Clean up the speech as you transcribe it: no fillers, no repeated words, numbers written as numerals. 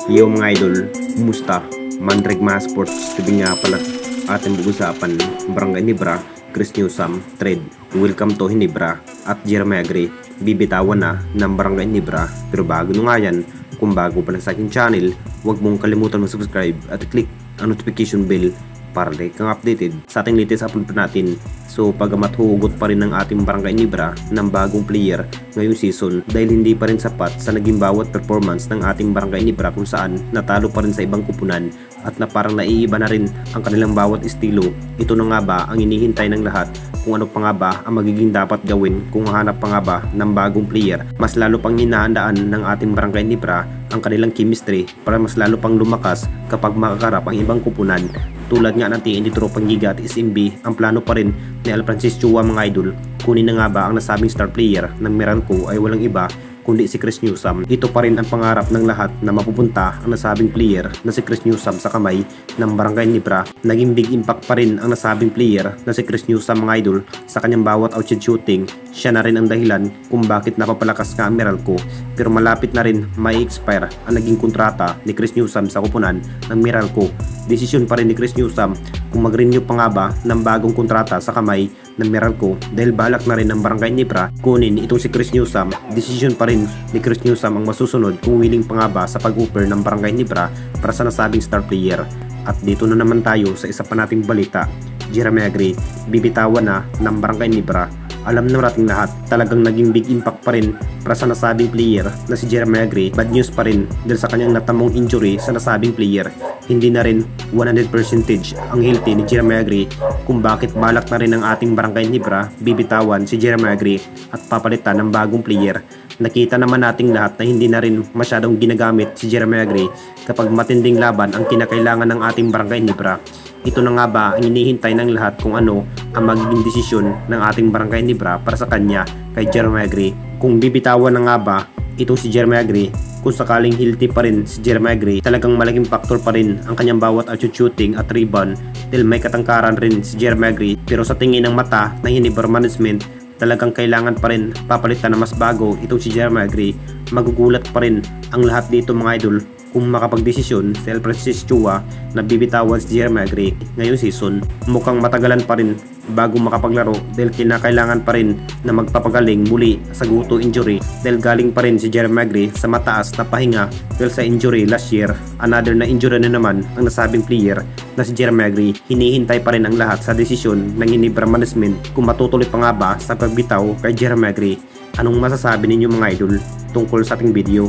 Yo mga idol, kumusta? Mandrake mga sports, sabi nga pala ating pag-usapan, Barangay Hinebra, Chris Newsome, trade. Welcome to Hinebra at Jeremiah Gray. Bibitawan na ng Barangay Hinebra, pero bago nyo nga yan, kung bago pa lang sa aking channel, huwag mong kalimutan mag-subscribe at click ang notification bell para like kang updated sa ating latest upload pa natin. So pagamat hugot pa rin ng ating Barangay Hinebra ng bagong player ngayong season dahil hindi pa rin sapat sa naging bawat performance ng ating Barangay Hinebra kung saan natalo pa rin sa ibang kupunan at na parang naiiba na rin ang kanilang bawat estilo. Ito na nga ba ang inihintay ng lahat kung ano pa nga ba ang magiging dapat gawin kung hanap pa nga ba ng bagong player. Mas lalo pang hinahandaan ng ating Barangay Hinebra ang kanilang chemistry para mas lalo pang lumakas kapag makakarap ang ibang kupunan. Tulad nga natin ni Tropang Giga at SMB, ang plano pa rin ni Alfrancis Chua mga idol. Kunin na nga ba ang nasabing star player ng Meralco ay walang iba kundi si Chris Newsome. Ito pa rin ang pangarap ng lahat na mapupunta ang nasabing player na si Chris Newsome sa kamay ng Barangay Hinebra. Naging big impact pa rin ang nasabing player na si Chris Newsome mga idol sa kanyang bawat outside shooting. Siya na rin ang dahilan kung bakit napapalakas nga ang Meralco. Pero malapit na rin may expire ang naging kontrata ni Chris Newsome sa kupunan ng Meralco. Desisyon pa rin ni Chris Newsome kung mag-renew pa nga ba ng bagong kontrata sa kamay ng Meralco dahil balak na rin ng Barangay Hinebra kunin itong si Chris Newsome. Desisyon pa rin ni Chris Newsome ang masusunod kung willing pa nga ba sa pag-offer ng Barangay Hinebra para sa nasabing star player. At dito na naman tayo sa isa pa nating balita. Jeremiah Gray, bibitawan na ng Barangay Hinebra. Alam na nating lahat, talagang naging big impact pa rin para sa nasabing player na si Jeremiah Gray. Bad news pa rin dahil sa kanyang natamong injury sa nasabing player. Hindi na rin 100% ang healthy ni Jeremiah Gray kung bakit balak na rin ng ating Barangay Hinebra bibitawan si Jeremiah Gray at papalitan ng bagong player. Nakita naman nating lahat na hindi na rin masyadong ginagamit si Jeremiah Gray kapag matinding laban ang kinakailangan ng ating Barangay Hinebra. Ito na nga ba ang inihintay ng lahat kung ano ang magiging desisyon ng ating Barangay Hinebra para sa kanya kay Jeremiah Gray. Kung bibitawan na nga ba itong si Jeremiah Gray, kung sakaling healthy pa rin si Jeremiah Gray, talagang malaking factor pa rin ang kanyang bawat outside shooting at rebound dahil may katangkaran rin si Jeremiah Gray. Pero sa tingin ng mata ng Hinebra management, talagang kailangan pa rin papalitan na mas bago itong si Jeremiah Gray. Magugulat pa rin ang lahat dito mga idol kung makapagdesisyon si Alfrancis Chua na bibitawan si Jeremiah Gray ngayong season. Mukhang matagalan pa rin bago makapaglaro dahil kinakailangan pa rin na magpapagaling muli sa guto injury dahil galing pa rin si Jeremiah Gray sa mataas na pahinga dahil sa injury last year. Another na injury na naman ang nasabing player na si Jeremiah Gray. Hinihintay pa rin ang lahat sa desisyon ng Hinebra management kung matutuloy pa nga ba sa pagbitaw kay Jeremiah Gray. Anong masasabi ninyo mga idol tungkol sa ating video?